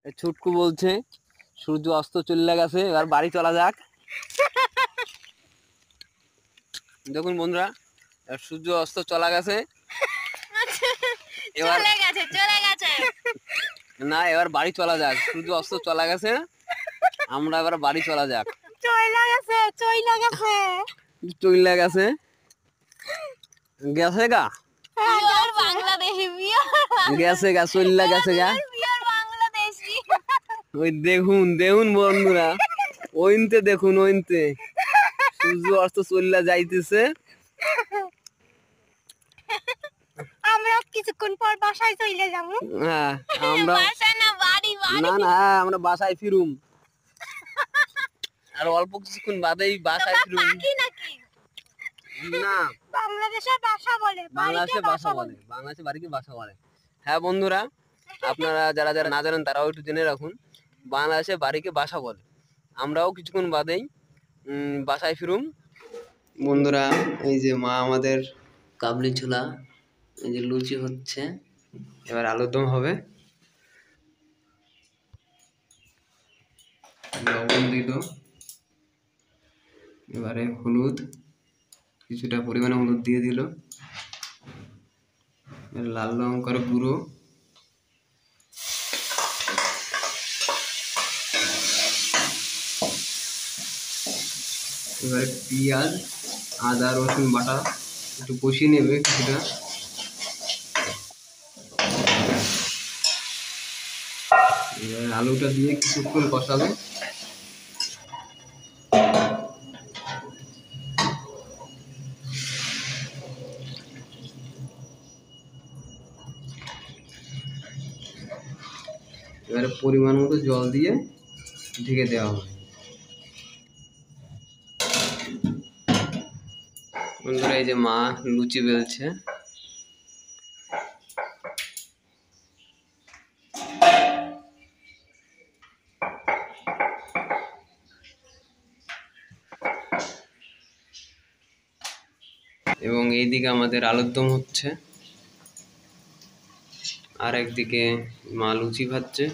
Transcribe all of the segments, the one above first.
ছুটকু বলছে সূর্য অস্ত চলে গেছে, এবার বাড়ি চলা যাক। দেখুন বন্ধুরা, সূর্য অস্ত চলা গেছে, এবার চলে গেছে না, এবার বাড়ি চলা যাক। সূর্য অস্ত চলা গেছে, আমরা এবার বাড়ি চলা যাক। চলে গেছে চলে গেছে গেছে গা বাংলাদেশি গেছে গা চলে গেছে গা। বাংলাদেশি ওই দেখুন দেখুন বন্ধুরা, ওইনতে দেখুন, ওইনতে সূর্য অস্ত চলে যাইতেছে। আমরা কিছুক্ষণ পর বাসায় চলে যাব। হ্যাঁ, আমরা বাসায় না, বাড়ি না না, আমরা বাসায় ফিরুম, আর অল্প কিছুক্ষণ বাদেই বাসায় ফিরুম। না, বাংলাদেশের ভাষা বলে, বাংলাদেশে ভাষা বলে, বাংলাদেশে বাড়িকে ভাষা বলে। হ্যাঁ বন্ধুরা, আপনারা যারা যারা না জানেন তারাও একটু জেনে রাখুন, বাংলাদেশে বাড়িকে ভাষা বলে। আমরাও কিছুক্ষণ বাদেই বাসায় ফিরুম। বন্ধুরা, এই যে মা আমাদের কাবলি ছোলা, এই যে লুচি হচ্ছে, এবার আলুর দম হবে। লবণ দিল, এবারে হলুদ, কিছুটা পরিমাণে হলুদ দিয়ে দিল, লাল লঙ্কার গুঁড়ো, এবারে পেঁয়াজ, আদা রসুন বাটা একটু কষিয়ে নেবে কিছুটা। এবার আলুটা দিয়ে কিছুক্ষণ কষাবে। এবারে পরিমাণ মতো জল দিয়ে ঢেকে দেওয়া হবে। বন্ধুরা, এই যে মা লুচি বেলছে। এবং এইদিকে আমাদের আলুর দম হচ্ছে, আর একদিকে মা লুচি ভাজছে।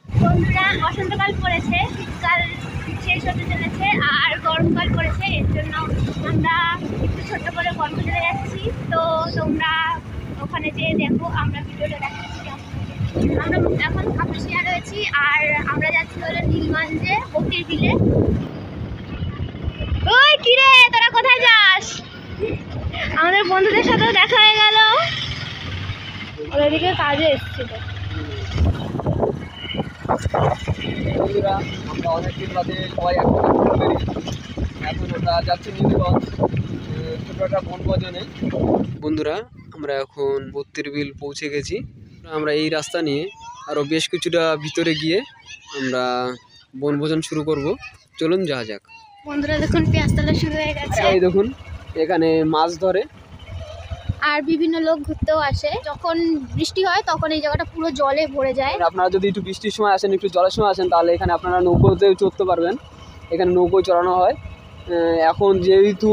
বন্ধুরা, বসন্তকাল পড়েছে, শীতকাল শেষ হতে চলেছে আর গরমকাল পড়েছে। এর জন্য আমরা একটু ছোট্ট করে বনভোজনে যাচ্ছি। তো তোমরা ওখানে যেয়ে দেখো, আমরা ভিডিওটা দেখাচ্ছি। আমরা এখন কাপাসিয়া রয়েছি আর আমরা যাচ্ছি হলো নীলগঞ্জে বকির বিলে। ওই কিরে, তোরা কোথায় যাস? আমাদের বন্ধুদের সাথেও দেখা হয়ে গেল, ওদিকে কাজে এসেছিল। বন্ধুরা, আমরা অনেকদিন বাদে সবাই একসাথে ঘুরে বেরিয়েছি। এখন আমরা যাচ্ছি নীলগঞ্জ, ছোটো একটা বনভোজনে। বন্ধুরা, আমরা এখন বত্তির বিল পৌঁছে গেছি। আমরা এই রাস্তা নিয়ে আরও বেশ কিছুটা ভিতরে গিয়ে আমরা বনভোজন শুরু করব। চলুন যাওয়া যাক। বন্ধুরা দেখুন, পেঁয়াজ তোলা শুরু হয়ে গেছে। এই দেখুন, এখানে মাছ ধরে আর বিভিন্ন লোক ঘুরতেও আসে। যখন বৃষ্টি হয় তখন এই জায়গাটা পুরো জলে ভরে যায়। আপনারা যদি একটু বৃষ্টির সময় আসেন, একটু জলের সময় আসেন, তাহলে এখানে আপনারা নৌকোতেও চড়তে পারবেন। এখানে নৌকো চড়ানো হয়। এখন যেহেতু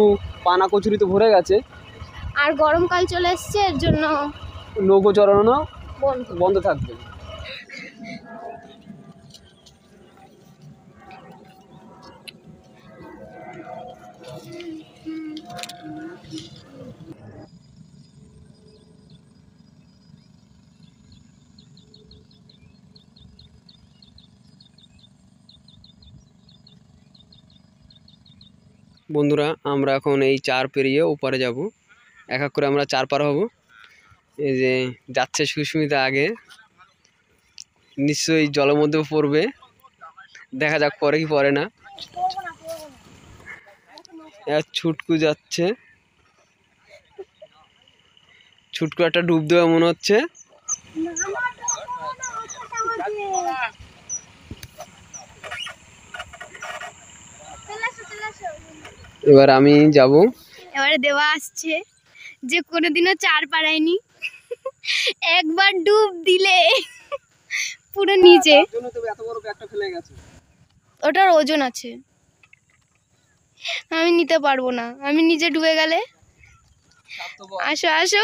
পানা কচুরিতে ভরে গেছে আর গরমকাল চলে এসছে, এর জন্য নৌকো চড়ানো বন্ধ। বন্ধ থাকবে। বন্ধুরা, আমরা এখন এই চার পেরিয়ে ওপারে যাব। এক এক করে আমরা চার পার হব। এই যে যাচ্ছে সুস্মিতা আগে, নিশ্চয়ই জলের মধ্যে পড়বে, দেখা যাক পরে কি পড়ে না। ছুটকু যাচ্ছে, ছুটকু একটা ডুব দেওয়া মনে হচ্ছে। এবার আমি যাব। এবারে দেওয়া আসছে, যে কোনোদিনও চার পারায়নি, একবার ডুব দিলে পুরো নিচে। এত বড় ব্যাগটা ফেলে গেছে। ওটার ওজন আছে, আমি নিতে পারবো না, আমি নিজে ডুবে গেলে। আসো আসো।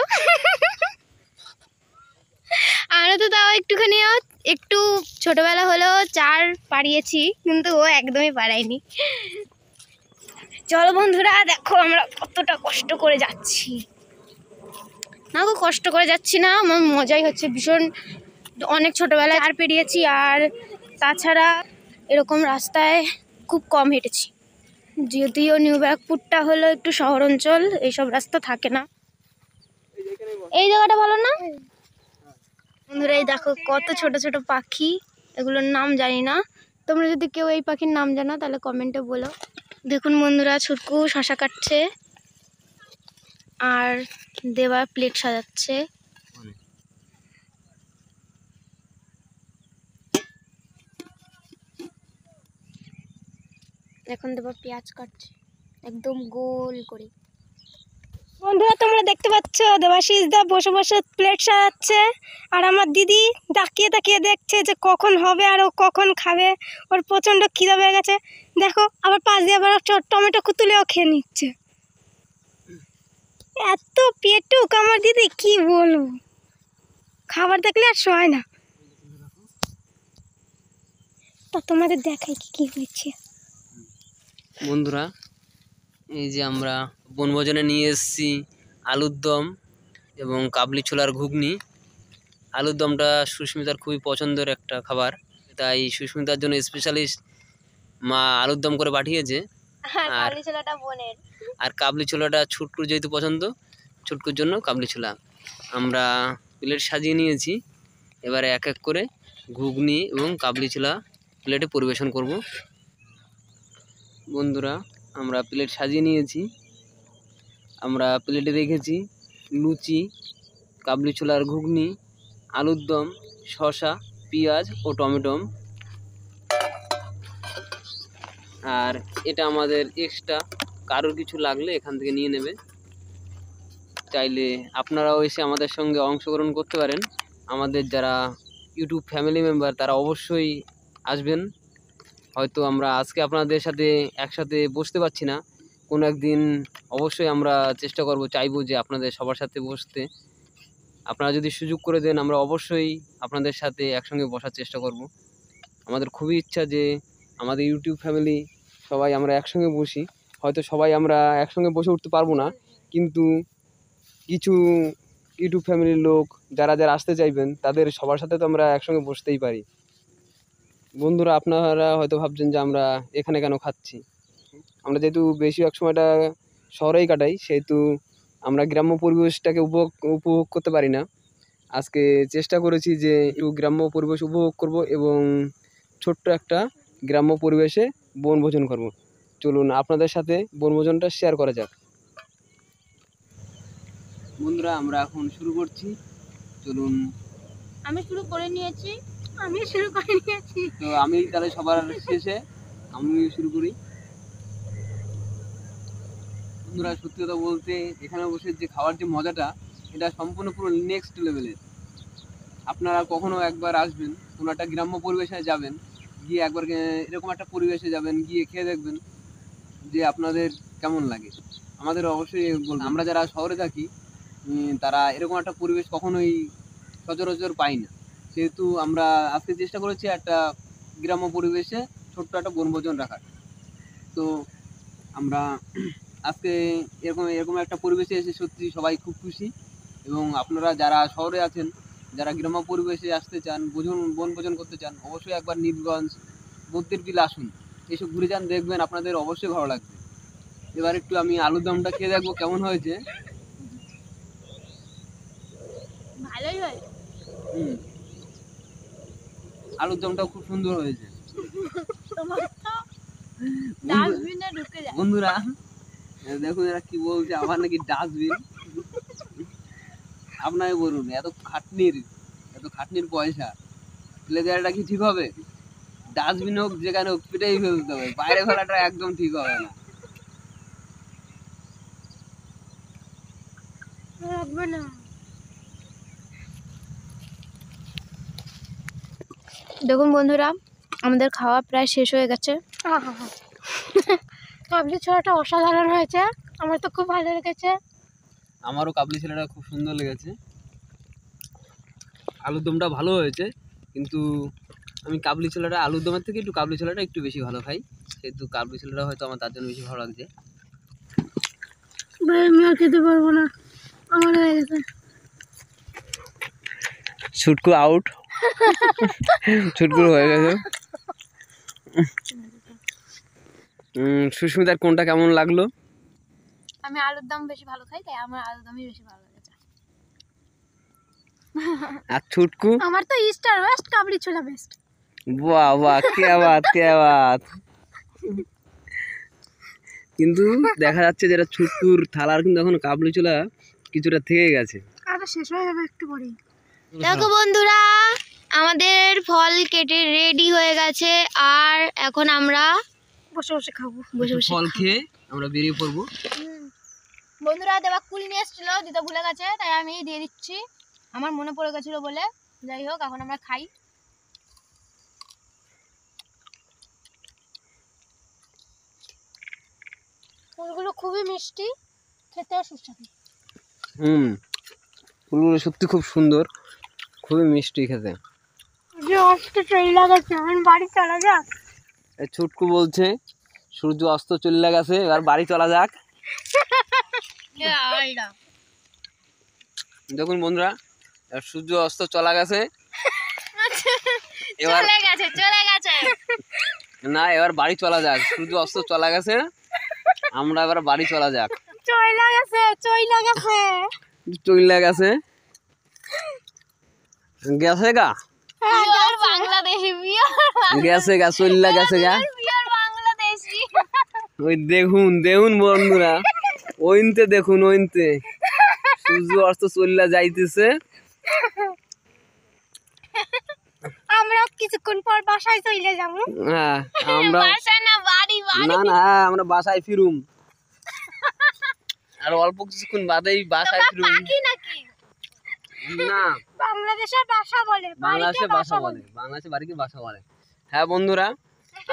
আমরা তো তাও একটুখানি একটু ছোটবেলা হলেও 4 পারিয়েছি, কিন্তু ও একদমই পারায়নি। চলো বন্ধুরা, দেখো আমরা কতটা কষ্ট করে যাচ্ছি। না গো, কষ্ট করে যাচ্ছি না, আমার মজাই হচ্ছে ভীষণ। অনেক ছোটবেলায় 4 পেরিয়েছি, আর তাছাড়া এরকম রাস্তায় খুব কম হেঁটেছি। যদিও নিউ ব্যারাকপুরটা হলো একটু শহর অঞ্চল, এইসব রাস্তা থাকে না। এই জায়গাটা ভালো না বন্ধুরা? এই দেখো কত ছোট ছোট পাখি, এগুলোর নাম জানি না। তোমরা যদি কেউ এই পাখির নাম জানো তাহলে কমেন্টে বলো। দেখুন বন্ধুরা, ছুটকু শশা কাটছে আর দেবা প্লেট সাজাচ্ছে। এখন দেবা পেঁয়াজ কাটছে একদম গোল করে। বন্ধুরা তোমরা দেখতে পাচ্ছ দেবাশিস দা বসে বসে প্লেট সাজাচ্ছে, আর আমার দিদি তাকিয়ে তাকিয়ে দেখছে যে কখন হবে আর ও কখন খাবে। ওর প্রচণ্ড খিদে পেয়ে গেছে। দেখো আবার পাশ দিয়ে আবার টমেটো তুলেও খেয়ে নিচ্ছে। এত পেটুক আমার দিদি, কি বলবো, খাবার দেখলে আর সয় না। তা তোমাদের দেখাই কি কি হয়েছে। বন্ধুরা, এই যে আমরা বনভোজনে নিয়ে এসেছি আলুর দম এবং কাবলি ছোলার ঘুগনি। আলুর দমটা সুস্মিতার খুবই পছন্দের একটা খাবার, তাই সুস্মিতার জন্য স্পেশালিস্ট মা আলুর দম করে পাঠিয়েছে। আর কাবলি ছোলাটা বোনের। আর কাবলি ছোলাটা ছুটকুর যেহেতু পছন্দ, ছুটকুর জন্য কাবলি ছোলা। আমরা প্লেট সাজিয়ে নিয়েছি, এবারে এক এক করে ঘুগনি এবং কাবলি ছোলা প্লেটে পরিবেশন করব। বন্ধুরা, আমরা প্লেট সাজিয়ে নিয়েছি। আমরা প্লেটে রেখেছি লুচি, কাবলি ছোলার ঘুগনি, আলুর দম, শসা, পেঁয়াজ ও টমেটো। আর এটা আমাদের এক্সট্রা, কারোর কিছু লাগলে এখান থেকে নিয়ে নেবে। চাইলে আপনারাও এসে আমাদের সঙ্গে অংশগ্রহণ করতে পারেন। আমাদের যারা ইউটিউব ফ্যামিলি মেম্বার তারা অবশ্যই আসবেন। হয়তো আমরা আজকে আপনাদের সাথে একসাথে বসতে পারছি না, কোনো একদিন অবশ্যই আমরা চেষ্টা করব, চাইবো যে আপনাদের সবার সাথে বসতে। আপনারা যদি সুযোগ করে দেন আমরা অবশ্যই আপনাদের সাথে একসঙ্গে বসার চেষ্টা করব। আমাদের খুবই ইচ্ছা যে আমাদের ইউটিউব ফ্যামিলি সবাই আমরা একসঙ্গে বসি। হয়তো সবাই আমরা একসঙ্গে বসে উঠতে পারবো না, কিন্তু কিছু ইউটিউব ফ্যামিলির লোক যারা যারা আসতে চাইবেন তাদের সবার সাথে তো আমরা একসঙ্গে বসতেই পারি। বন্ধুরা, আপনারা হয়তো ভাবছেন যে আমরা এখানে কেন খাচ্ছি। আমরা যেহেতু বেশিরভাগ সময়টা শহরেই কাটাই, সেহেতু আমরা গ্রাম্য পরিবেশটাকে উপভোগ করতে পারি না। আজকে চেষ্টা করেছি যে একটু গ্রাম্য পরিবেশ উপভোগ করব এবং ছোট্ট একটা গ্রাম্য পরিবেশে বনভোজন করব। চলুন আপনাদের সাথে বনভোজনটা শেয়ার করা যাক। বন্ধুরা, আমরা এখন শুরু করছি, চলুন। আমি শুরু করে নিয়েছি। তো আমি তাহলে সবার শেষে আমি শুরু করি। বন্ধুরা, সত্যি কথা বলতে এখানে বসে যে খাওয়ার যে মজাটা, এটা সম্পূর্ণ পুরো নেক্সট লেভেলের। আপনারা কখনো একবার আসবেন, কোনো একটা গ্রাম্য পরিবেশে যাবেন, গিয়ে একবার এরকম একটা পরিবেশে যাবেন, গিয়ে খেয়ে দেখবেন যে আপনাদের কেমন লাগে। আমাদের অবশ্যই বলবেন। আমরা যারা শহরে থাকি তারা এরকম একটা পরিবেশ কখনোই সচরাচর পাই না, সেহেতু আমরা আজকে চেষ্টা করেছি একটা গ্রাম্য পরিবেশে ছোট্ট একটা বনভোজন রাখার। তো আমরা আজকে এরকম একটা পরিবেশে এসে সত্যি সবাই খুব খুশি। এবং আপনারা যারা শহরে আছেন, যারা গ্রাম্য পরিবেশে আসতে চান, বনভোজন করতে চান, অবশ্যই একবার নীলগঞ্জ, বদ্যির বিল আসুন, এসব ঘুরে যান, দেখবেন আপনাদের অবশ্যই ভালো লাগবে। এবার একটু আমি আলুর দমটা খেয়ে দেখবো কেমন হয়েছে। ভালোই হয়। আলুর দমটাও খুব সুন্দর হয়েছে। বন্ধুরা দেখুন এরা কি বলছে, আমার নাকি ডাস্টবিন। আপনাকে বলুন, এত খাটনির পয়সা ফেলে দেওয়াটা কি ঠিক হবে? ডাস্টবিন হোক যেখানে হোক পেটেই ফেলতে হবে, বাইরে ফেলাটা একদম ঠিক হবে না। দেখুন বন্ধুরা, আমাদের খাওয়া প্রায় শেষ হয়ে গেছে। কাবলি ছোলাটা অসাধারণ হয়েছে, আমার তো খুব ভালো লেগেছে। আমারও কাবলি ছোলাটা খুব সুন্দর লেগেছে। আলুর দমটা ভালো হয়েছে, কিন্তু আমি কাবলি ছোলাটা আলুর দমের থেকে একটু কাবলি ছোলাটা একটু বেশি ভালো খাই, সেহেতু কাবলি ছোলাটা হয়তো আমার তার জন্য বেশি ভালো লাগছে। ভাই আমি আর খেতে পারবো না, আমার হয়ে গেছে। ছুটকু আউট। ছুটকু হয়ে গেছে। সুস্মিতার কোনটা কেমন লাগলো? আমি আলুর দম বেশি ভালো খাই, তাই আমার আলুর দমই বেশি ভালো লেগেছে। আর ছুটকু? আমার তো স্টার বেস্ট, কাবলি ছোলা বেস্ট। বাহ বাহ, কে বাত কে বাত। কিন্তু দেখা যাচ্ছে যেটা ছুটকুর থালার কিন্তু এখন কাবলি ছোলা কিছুটা থেকে গেছে। আর শেষ হয়ে যাবে একটু পরেই। দেখো বন্ধুরা, আমাদের ফল কেটে রেডি হয়ে গেছে, আর এখন আমরা বসে বসে খাবো। বসে বসে ফল খেয়ে আমরা বেরিয়ে পড়বো। বন্ধুরা দেবা কুল নিয়ে এসেছিল, দিতে ভুলে গেছে, তাই আমি দিয়ে দিচ্ছি। আমার মনে পড়ে গেছিল বলে। যাই হোক, এখন আমরা খাই। ফুলগুলো খুবই মিষ্টি, খেতেও সুস্বাদু। ফুলগুলো সত্যি খুব সুন্দর, খুবই মিষ্টি খেতে। যে অস্ত চলে গেছে, আমি বাড়ি চলা যাক। এই ছুটকু বলছে সূর্য অস্ত চলে গেছে, এবার বাড়ি চলা যাক। দেখুন বন্ধুরা, এবার সূর্য অস্ত চলা গেছে, এবার চলে গেছে। না, এবার বাড়ি চলা যাক। সূর্য অস্ত চলা গেছে, আমরা এবার বাড়ি চলা যাক। চইলা গেছে, চইলা গেছে। চইলা গেছে, গেছে গা, পিওর বাংলাদেশি, গেছে গা, চইলা গেছে গা। পিওর বাংলাদেশি। ওই দেখুন দেখুন বন্ধুরা, ওইনতে দেখুন, ওইনতে সূর্য অস্ত চইলা যাইতেছে। আমরা কিছুক্ষণ পর বাসায় চলে যাবো। হ্যাঁ, আমরা বাসায় না, বাড়ি। না না, হ্যাঁ, আমরা বাসায় ফিরুম, আর অল্প কিছুক্ষণ বাদেই বাসায় ফিরুম। কি নাকি? না, বাংলাদেশের ভাষা বলে, বাংলাদেশে ভাষা বলে, বাংলাদেশে বাড়িকে ভাষা বলে। হ্যাঁ বন্ধুরা,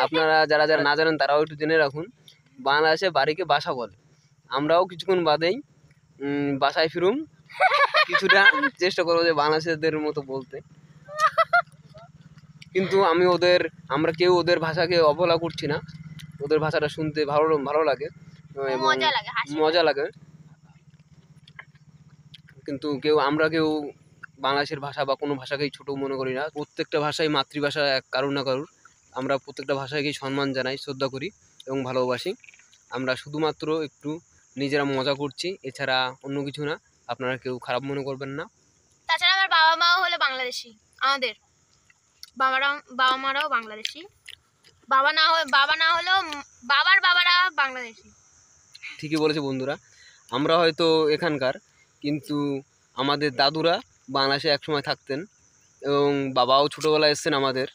আপনারা যারা যারা না জানেন তারাও একটু জেনে রাখুন, বাংলাদেশে বাড়িকে ভাষা বলে। আমরাও কিছুক্ষণ বাদেই বাসায় ফিরুম, কিছুটা চেষ্টা করবো যে বাংলাদেশের মতো বলতে। কিন্তু আমরা কেউ ওদের ভাষাকে অবহেলা করছি না, ওদের ভাষাটা শুনতে ভালো ভালো লাগে এবং মজা লাগে। কিন্তু আমরা কেউ বাংলাদেশের ভাষা বা কোনো ভাষাকেই ছোট মনে করি না। প্রত্যেকটা ভাষাই মাতৃভাষা, কারুর না কারুর। আমরা প্রত্যেকটা ভাষাকেই সম্মান জানাই, শ্রদ্ধা করি এবং ভালোবাসি। আমরা শুধুমাত্র একটু নিজেরা মজা করছি, এছাড়া অন্য কিছু না। আপনারা কেউ খারাপ মনে করবেন না। তাছাড়া আমার বাবা মাও হলো বাংলাদেশি, আমাদের বাবা মারাও বাংলাদেশি। বাবা না হলেও বাবার বাবারা বাংলাদেশি। ঠিকই বলেছে বন্ধুরা, আমরা হয়তো এখানকার, কিন্তু আমাদের দাদুরা বাংলাদেশে একসময় থাকতেন এবং বাবাও ছোটোবেলায় এসছেন আমাদের।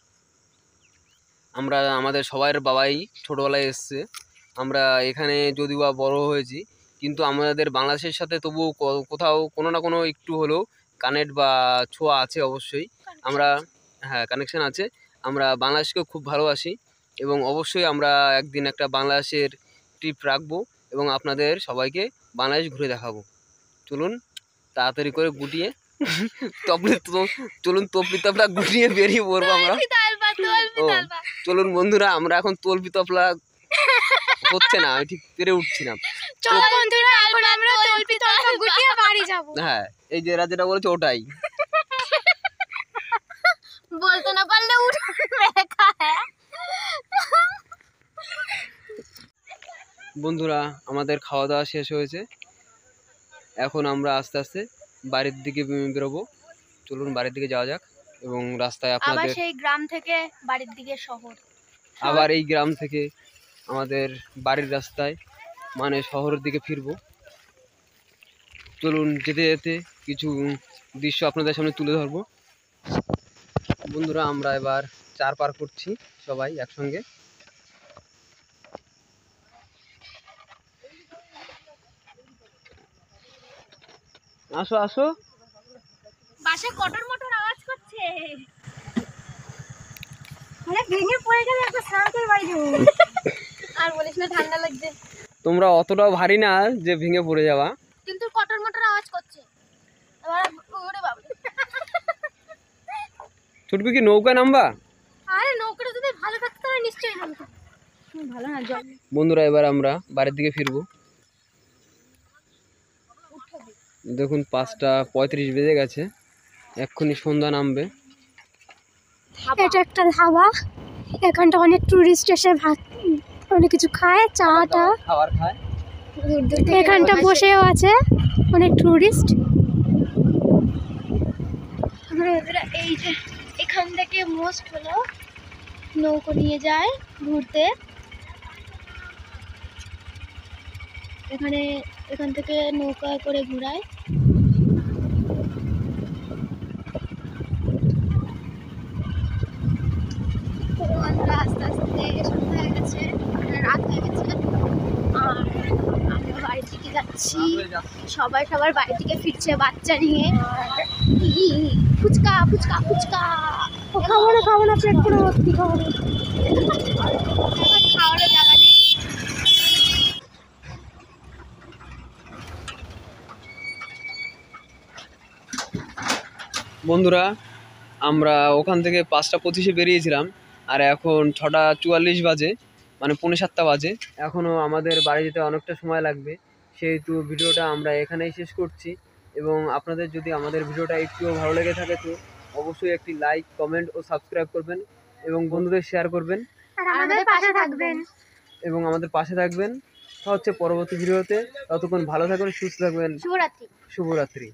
আমাদের সবার বাবাই ছোটোবেলায় এসছে। আমরা এখানে যদিও বা বড় হয়েছি, কিন্তু আমাদের বাংলাদেশের সাথে তবুও কোথাও কোনো না কোনো একটু হলেও কানেক্ট বা ছোঁয়া আছে অবশ্যই। আমরা কানেকশন আছে। আমরা বাংলাদেশকেও খুব ভালোবাসি এবং অবশ্যই আমরা একদিন একটা বাংলাদেশের ট্রিপ রাখবো এবং আপনাদের সবাইকে বাংলাদেশ ঘুরে দেখাবো। চলুন তাড়াতাড়ি করে গুটিয়ে চলুন তপলি তপলা গুটিয়ে বেরিয়ে পড়বো আমরা। চলুন বন্ধুরা, আমরা এখন তলপি তপলা হচ্ছে না, আমি ঠিক পেরে উঠছিলাম। চলো বন্ধুরা, এখন আমরা তলপি তলপা গুটিয়ে বাড়ি যাব। হ্যাঁ, এই যে এরা যেটা বলেছে ওটাই। বলতে না পারলে বন্ধুরা, আমাদের খাওয়া দাওয়া শেষ হয়েছে, এখন আমরা আস্তে আস্তে বাড়ির দিকে বেরোবো। চলুন বাড়ির দিকে যাওয়া যাক এবং রাস্তায় আবার আপনাদের সেই গ্রাম থেকে বাড়ির দিকে শহর, আবার এই গ্রাম থেকে আমাদের বাড়ির রাস্তায় মানে শহরের দিকে ফিরবো। চলুন যেতে যেতে কিছু দৃশ্য আপনাদের সামনে তুলে ধরবো। বন্ধুরা, আমরা এবার চার পার করছি সবাই একসঙ্গে। আসো আসো। বাসে কটর মটর আওয়াজ করছে। মানে ভেঙে পড়ে গেলে একটা স্নান করে বাড়ি যাবো। আর বলিস না, ঠান্ডা লাগছে। তোমরা অতটাও ভারী না যে ভেঙে পড়ে যাওয়া। কিন্তু কটর মটর আওয়াজ করছে। এবার ওরে বাবা, ছুটবি কি নৌকা নামবা? আরে নৌকাটা যদি ভালো থাকতো তাহলে নিশ্চয়ই নামতো। ভালো না জল। বন্ধুরা এবার আমরা বাড়ির দিকে ফিরবো। দেখুন 5:35 বেজে গেছে, এক্ষুনি সন্ধ্যা নামবে। এটা একটা ধাবা, এখানটা অনেক টুরিস্ট এসে ভাত অনেক কিছু খায়, চাটা খাবার খায়। এখানটা বসেও আছে অনেক টুরিস্ট। এই যে এখান থেকে মোস্ট হলো নৌকো নিয়ে যায় ঘুরতে। এখান থেকে নৌকা করে ঘোরায়। তো আমরা আস্তে আস্তে সন্ধ্যা হয়ে গেছে, মানে রাত হয়ে গেছে, আর আমরা বাড়ির দিকে যাচ্ছি। সবাই সবার বাড়ি থেকে ফিরছে বাচ্চা নিয়ে। ফুচকা ফুচকা ফুচকা খাবো না পেট পুরো ভর্তি, খাবো না। খাওয়ারও জায়গা নেই। বন্ধুরা আমরা ওখান থেকে 5:25 বেরিয়েছিলাম, আর এখন 6:44 বাজে, মানে 6:45 বাজে। এখনও আমাদের বাড়ি যেতে অনেকটা সময় লাগবে, সেহেতু ভিডিওটা আমরা এখানেই শেষ করছি। এবং আপনাদের যদি আমাদের ভিডিওটা একটুও ভালো লেগে থাকে তো অবশ্যই একটি লাইক, কমেন্ট ও সাবস্ক্রাইব করবেন এবং বন্ধুদের শেয়ার করবেন আর আমাদের পাশে থাকবেন। এবং আমাদের পাশে থাকবেন। তা হচ্ছে পরবর্তী ভিডিওতে। ততক্ষণ ভালো থাকবেন, সুস্থ থাকবেন। শুভরাত্রি। শুভরাত্রি।